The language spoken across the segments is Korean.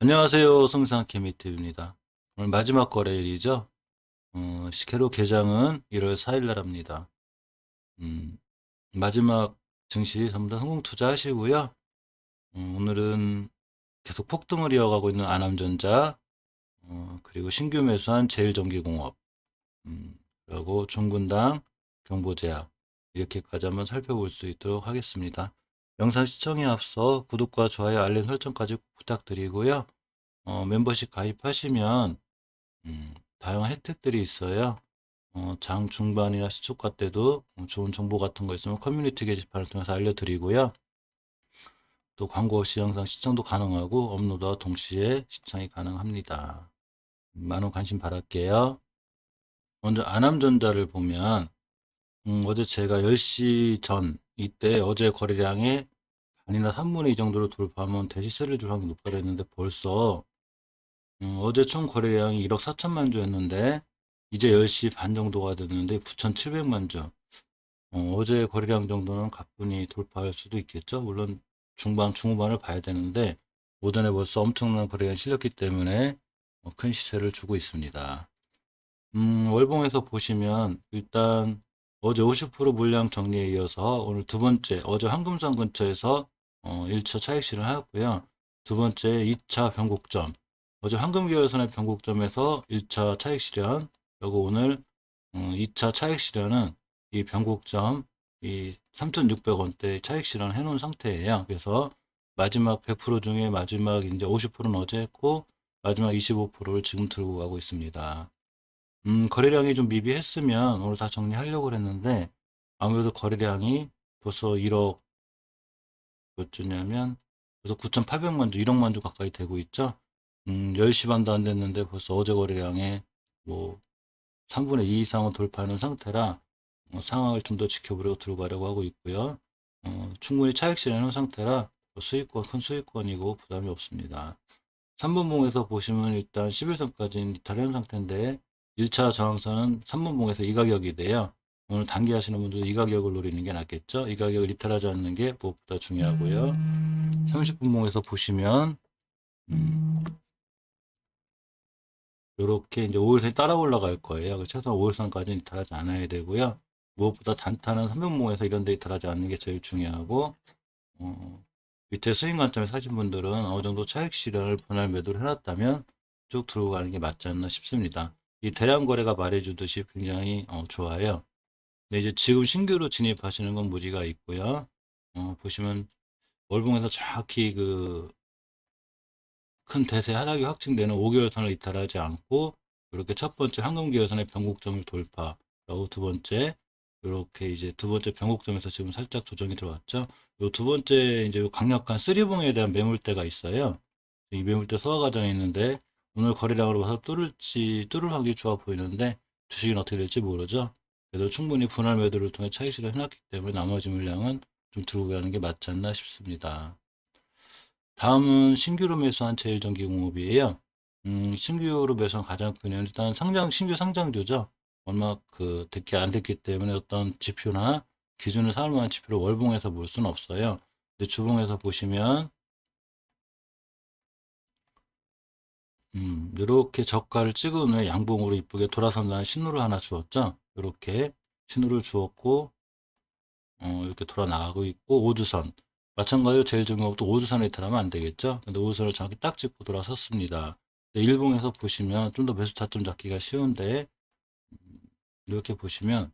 안녕하세요. 성상 케미티입니다. 오늘 마지막 거래일이죠. 시케로 개장은 1월 4일 날 합니다. 음, 마지막 증시 전부 다 성공 투자하시고요. 오늘은 계속 폭등을 이어가고 있는 아남전자, 그리고 신규 매수한 제일전기공업, 그리고 종근당, 경보제약 이렇게까지 한번 살펴볼 수 있도록 하겠습니다. 영상 시청에 앞서 구독과 좋아요, 알림 설정까지 부탁드리고요. 멤버십 가입하시면 다양한 혜택들이 있어요. 장 중반이나 시초가 때도 좋은 정보 같은 거 있으면 커뮤니티 게시판을 통해서 알려드리고요. 또 광고 없이 영상 시청도 가능하고 업로드와 동시에 시청이 가능합니다. 많은 관심 바랄게요. 먼저 아남전자를 보면 어제 제가 10시 전 이때 어제 거래량의 반이나 3분의 2 정도로 돌파하면 대시세를 줄 확률이 높다고 했는데 벌써 어제 총 거래량이 1억 4천만 주였는데 이제 10시 반 정도가 됐는데 9,700만 주. 어제 거래량 정도는 가뿐히 돌파할 수도 있겠죠. 물론 중반, 중후반을 봐야 되는데 오전에 벌써 엄청난 거래량이 실렸기 때문에 큰 시세를 주고 있습니다. 월봉에서 보시면 일단 어제 50% 물량 정리에 이어서 오늘 두 번째 어제 황금선 근처에서 1차 차익 실현하였고요. 두 번째 2차 변곡점 어제 황금계열선의 변곡점에서 1차 차익 실현 그리고 오늘 2차 차익 실현은 이 변곡점 이 3,600원대 차익 실현 해놓은 상태예요. 그래서 마지막 100% 중에 마지막 이제 50%는 어제 했고 마지막 25%를 지금 들고 가고 있습니다. 거래량이 좀 미비했으면 오늘 다 정리하려고 했는데 아무래도 거래량이 벌써 1억 몇 주냐면 벌써 9,800만 주, 1억만 주 가까이 되고 있죠. 10시 반도 안 됐는데 벌써 어제 거래량의 뭐 3분의 2 이상을 돌파하는 상태라 상황을 좀 더 지켜보려고 들고 가려고 하고 있고요. 충분히 차익 실현한 상태라 수익권, 큰 수익권이고 부담이 없습니다. 3분봉에서 보시면 일단 11선까지는 이탈한 상태인데 1차 저항선은 3분봉에서 이 가격이 돼요. 오늘 단기 하시는 분들은 이 가격을 노리는 게 낫겠죠. 이 가격을 이탈하지 않는 게 무엇보다 중요하고요. 30분봉에서 보시면 이렇게 이제 5일선이 따라 올라갈 거예요. 최소한 5일선까지는 이탈하지 않아야 되고요. 무엇보다 단타는 3분봉에서 이런 데 이탈하지 않는 게 제일 중요하고 밑에 스윙 관점에 사신 분들은 어느 정도 차익 실현을 분할 매도를 해놨다면 쭉 들고 가는 게 맞지 않나 싶습니다. 이 대량 거래가 말해주듯이 굉장히 좋아요. 근데 이제 지금 신규로 진입하시는 건 무리가 있고요. 보시면 월봉에서 정확히 그 큰 대세 하락이 확증되는 5개월선을 이탈하지 않고 이렇게 첫 번째 황금기열선의 변곡점을 돌파 그리고 두 번째 이렇게 이제 두 번째 변곡점에서 지금 살짝 조정이 들어왔죠. 요 두 번째 이제 요 강력한 쓰리봉에 대한 매물대가 있어요. 이 매물대 소화 과정에 있는데 오늘 거래량으로 봐서 뚫을 확률이 좋아 보이는데 주식은 어떻게 될지 모르죠. 그래도 충분히 분할 매도를 통해 차익 실현을 해놨기 때문에 나머지 물량은 좀 들고 가는 게 맞지 않나 싶습니다. 다음은 신규로 매수한 제일전기공업이에요. 신규로 매수한 가장 큰 이유는 일단 신규 상장주죠. 얼마 됐기 안 됐기 때문에 어떤 지표나 기준을 삼을 만한 지표를 월봉에서 볼 수는 없어요. 근데 주봉에서 보시면 이렇게 저가를 찍은 후에 양봉으로 이쁘게 돌아선다는 신호를 하나 주었죠. 이렇게 신호를 주었고 이렇게 돌아 나가고 있고 5주선 마찬가지로 제일 중요한 것도 5주선을 이탈하면 안 되겠죠. 근데 5주선을 정확히 딱 짚고 돌아섰습니다. 일봉에서 보시면 좀 더 매수 타점 잡기가 쉬운데 이렇게 보시면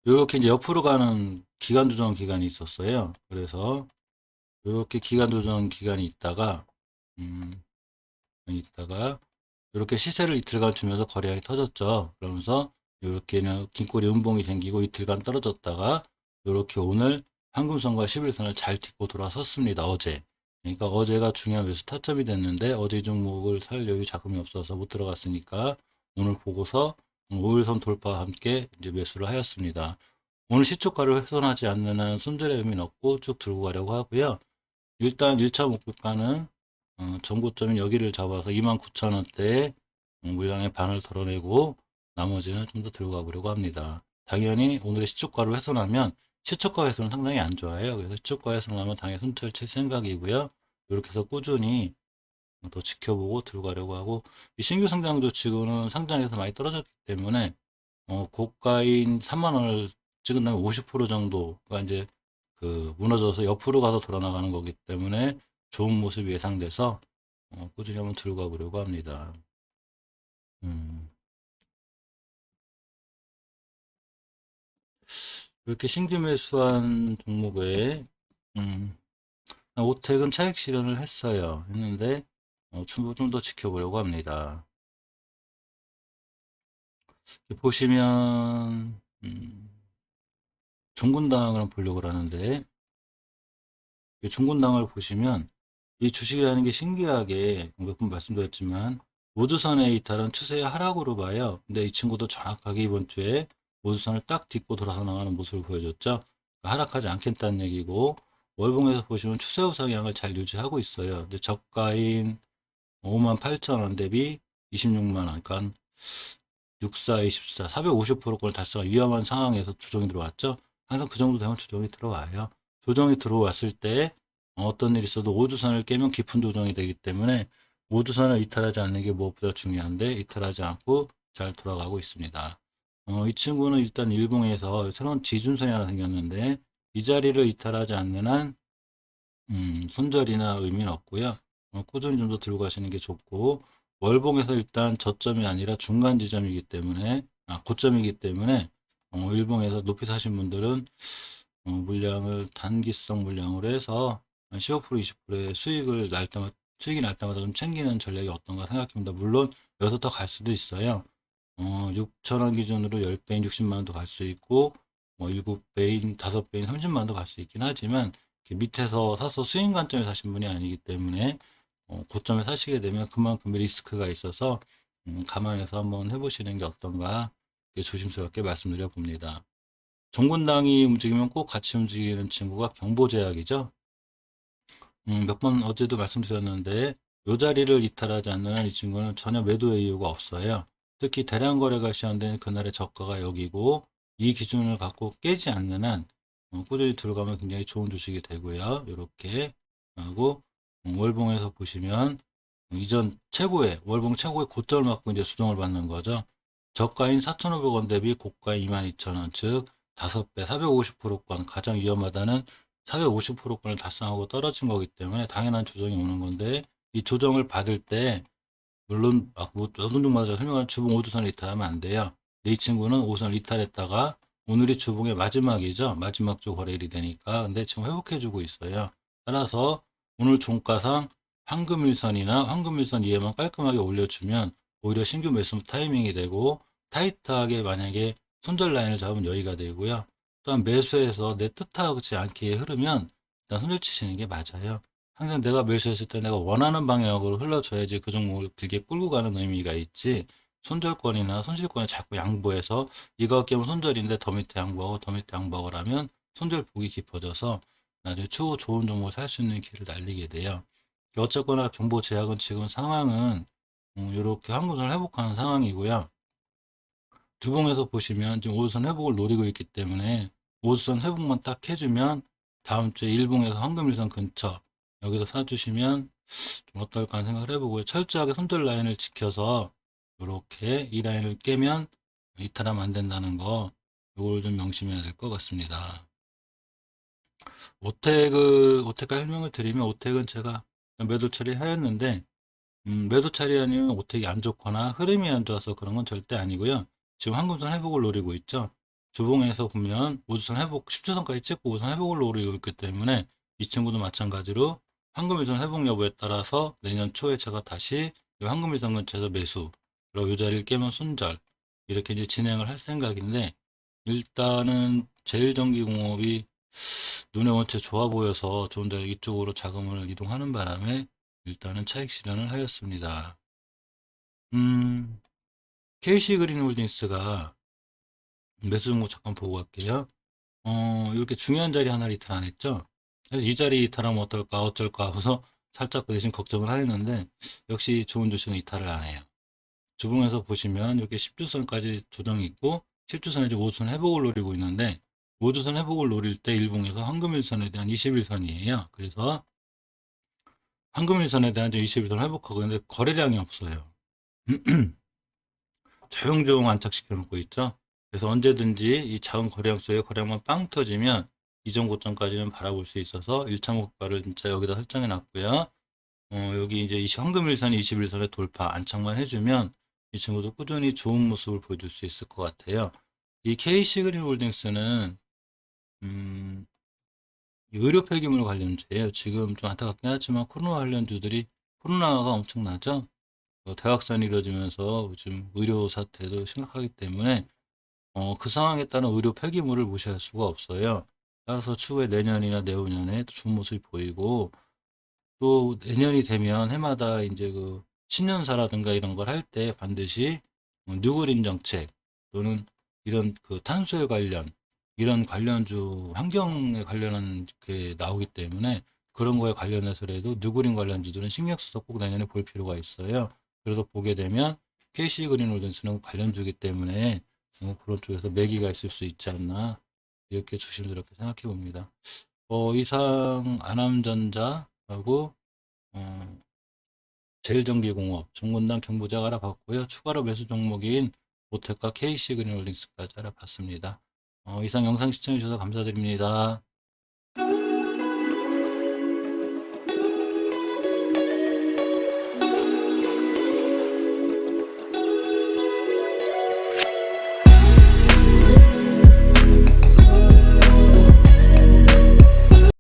이렇게 이제 옆으로 가는 기간 조정 기간이 있었어요. 그래서 이렇게 기간 조정 기간이 음, 있다가 이렇게 시세를 이틀간 주면서 거래량이 터졌죠. 그러면서 이렇게는 긴꼬리 음봉이 생기고 이틀간 떨어졌다가 이렇게 오늘 황금선과 11선을 잘 딛고 돌아섰습니다. 어제. 그러니까 어제가 중요한 매수 타점이 됐는데 어제 이 종목을 살 여유 자금이 없어서 못 들어갔으니까 오늘 보고서 5일선 돌파와 함께 이제 매수를 하였습니다. 오늘 시초가를 훼손하지 않는 한 손절의 의미는 없고 쭉 들고 가려고 하고요. 일단 1차 목표가는 전고점인 여기를 잡아서 29,000원대에 물량의 반을 덜어내고 나머지는 좀 더 들고 가보려고 합니다. 당연히 오늘의 시초가를 훼손하면 시초가 훼손은 상당히 안 좋아요. 그래서 시초가 훼손하면 당연히 손절 칠 생각이고요. 이렇게 해서 꾸준히 더 지켜보고 들고 가려고 하고, 이 신규 상장주 치고는 상장에서 많이 떨어졌기 때문에 고가인 3만 원을 찍은 다음에 50% 정도가 이제 그 무너져서 옆으로 가서 돌아나가는 거기 때문에 좋은 모습이 예상돼서 꾸준히 한번 들고 가보려고 합니다. 음, 이렇게 신규 매수한 종목에 음, 오택은 차익 실현을 했어요. 했는데 좀 더 지켜보려고 합니다. 보시면 종군당을 한번 보려고 하는데, 이 종군당을 보시면 이 주식이라는 게 신기하게 몇 번 말씀드렸지만 우주선의 이탈은 추세의 하락으로 봐요. 근데 이 친구도 정확하게 이번 주에 우주선을 딱 딛고 돌아서 나가는 모습을 보여줬죠. 하락하지 않겠다는 얘기고, 월봉에서 보시면 추세 우상향을 잘 유지하고 있어요. 근데 저가인 58,000원 대비 26만 원, 그러니까 64, 24, 450%권을 달성한 위험한 상황에서 조정이 들어왔죠. 항상 그 정도 되면 조정이 들어와요. 조정이 들어왔을 때 어떤 일이 있어도 오주선을 깨면 깊은 조정이 되기 때문에 오주선을 이탈하지 않는 게 무엇보다 중요한데, 이탈하지 않고 잘 돌아가고 있습니다. 이 친구는 일단 일봉에서 새로운 지준선이 하나 생겼는데, 이 자리를 이탈하지 않는 한 손절이나 의미는 없고요. 꾸준히 좀 더 들고 가시는 게 좋고, 월봉에서 일단 저점이 아니라 중간 지점이기 때문에, 고점이기 때문에, 일봉에서 높이 사신 분들은, 물량을 단기성 물량으로 해서 15% 20%의 수익이 날 때마다 좀 챙기는 전략이 어떤가 생각합니다. 물론, 여기서 더 갈 수도 있어요. 6천원 기준으로 10배인 60만 원도 갈 수 있고, 7배인 5배인 30만 원도 갈 수 있긴 하지만, 밑에서 사서 수익 관점에 사신 분이 아니기 때문에 고점에 사시게 되면 그만큼 리스크가 있어서 감안해서 한번 해보시는 게 어떤가 조심스럽게 말씀드려 봅니다. 종군당이 움직이면 꼭 같이 움직이는 친구가 경보제약이죠. 몇 번 어제도 말씀드렸는데 이 자리를 이탈하지 않는 한 이 친구는 전혀 매도의 이유가 없어요. 특히 대량 거래가 시작된 그날의 저가가 여기고, 이 기준을 갖고 깨지 않는 한 꾸준히 들어가면 굉장히 좋은 주식이 되고요. 이렇게 하고, 월봉에서 보시면 이전 최고의 월봉 최고의 고점을 맞고 이제 수정을 받는 거죠. 저가인 4,500원 대비 고가인 22,000원, 즉 5배 450%권, 가장 위험하다는 450%권을 달성하고 떨어진 거기 때문에 당연한 조정이 오는 건데, 이 조정을 받을 때 물론 어느 종마다 설명한 주봉 5주선을 이탈하면 안 돼요. 근데 이 친구는 5선을 이탈했다가 오늘이 주봉의 마지막이죠. 마지막 주 거래일이 되니까. 근데 지금 회복해주고 있어요. 따라서 오늘 종가상 황금일선이나 황금일선 이에만 깔끔하게 올려주면 오히려 신규 매수 타이밍이 되고, 타이트하게 만약에 손절 라인을 잡으면 여유가 되고요. 또한 매수해서 내 뜻하지 않게 흐르면 일단 손절 치시는 게 맞아요. 항상 내가 매수했을 때 내가 원하는 방향으로 흘러줘야지 그 종목을 길게 끌고 가는 의미가 있지, 손절권이나 손실권을 자꾸 양보해서 이거 깨면 손절인데 더 밑에 양보하고 더 밑에 양보하고 하면 손절 폭이 깊어져서 나중에 추후 좋은 종목을 살 수 있는 길을 날리게 돼요. 어쨌거나 경보 제약은 지금 상황은 이렇게 한국선을 회복하는 상황이고요. 주봉에서 보시면 지금 5선 회복을 노리고 있기 때문에 5선 회복만 딱 해주면 다음 주에 일봉에서 황금일선 근처 여기서 사주시면 좀 어떨까 하는 생각을 해보고요. 철저하게 손절 라인을 지켜서 이렇게 이 라인을 깨면 이탈하면 안 된다는 거, 이걸 좀 명심해야 될 것 같습니다. 오텍을 설명을 드리면, 오텍은 제가 매도 처리하였는데 매도 처리 아니면 오텍이 안 좋거나 흐름이 안 좋아서 그런 건 절대 아니고요. 지금 한금선 회복을 노리고 있죠. 주봉에서 보면 우주선 회복 10주선까지 찍고 우선 회복을 노리고 있기 때문에 이 친구도 마찬가지로 황금일선 회복 여부에 따라서 내년 초에 제가 다시 황금일선 근처에서 매수, 그리고 이 자리를 깨면 손절, 이렇게 이제 진행을 할 생각인데, 일단은 제일전기공업이 눈에 원체 좋아 보여서 좀 더 이쪽으로 자금을 이동하는 바람에 일단은 차익 실현을 하였습니다. KC그린홀딩스가 매수 종목 잠깐 보고 갈게요. 이렇게 중요한 자리 하나를 이탈 안 했죠. 그래서 이 자리 이탈하면 어떨까 어쩔까 하고서 살짝 그 대신 걱정을 하였는데, 역시 좋은 주식은 이탈을 안 해요. 주봉에서 보시면 이렇게 10주선까지 조정이 있고 10주선에 이제 5주선 회복을 노리고 있는데, 5주선 회복을 노릴 때 일봉에서 황금일선에 대한 21선이에요. 그래서 황금일선에 대한 21선 회복하고 있는데 거래량이 없어요. 조용조용 안착시켜 놓고 있죠. 그래서 언제든지 이 작은 거래량 속에 거래량만 빵 터지면 이전 고점까지는 바라볼 수 있어서 1차 목표를 진짜 여기다 설정해 놨고요. 여기 이제 황금일선이 21선에 돌파 안착만 해주면 이 친구도 꾸준히 좋은 모습을 보여줄 수 있을 것 같아요. 이 KC그린홀딩스는 이 의료 폐기물 관련주예요. 지금 좀 안타깝긴 하지만 코로나 관련주들이 코로나가 엄청나죠. 대확산이 이루어지면서 요즘 의료 사태도 심각하기 때문에 그 상황에 따른 의료 폐기물을 무시할 수가 없어요. 따라서 추후에 내년이나 내후년에 좋은 모습이 보이고 또 내년이 되면 해마다 이제 그 신년사라든가 이런 걸 할 때 반드시 뉴그린 정책 또는 이런 그 탄소에 관련 이런 관련주 환경에 관련한 게 나오기 때문에 그런 거에 관련해서라도 뉴그린 관련주들은 신경 써서 꼭 내년에 볼 필요가 있어요. 그래서 보게 되면 KC 그린홀딩스는 관련주기 때문에 그런 쪽에서 매기가 있을 수 있지 않나 이렇게 조심스럽게 생각해 봅니다. 이상 안암전자하고 제일전기공업, 정건당 경부작 알아봤고요. 추가로 매수 종목인 모테카 KC 그린홀딩스까지 알아봤습니다. 이상 영상 시청해 주셔서 감사드립니다.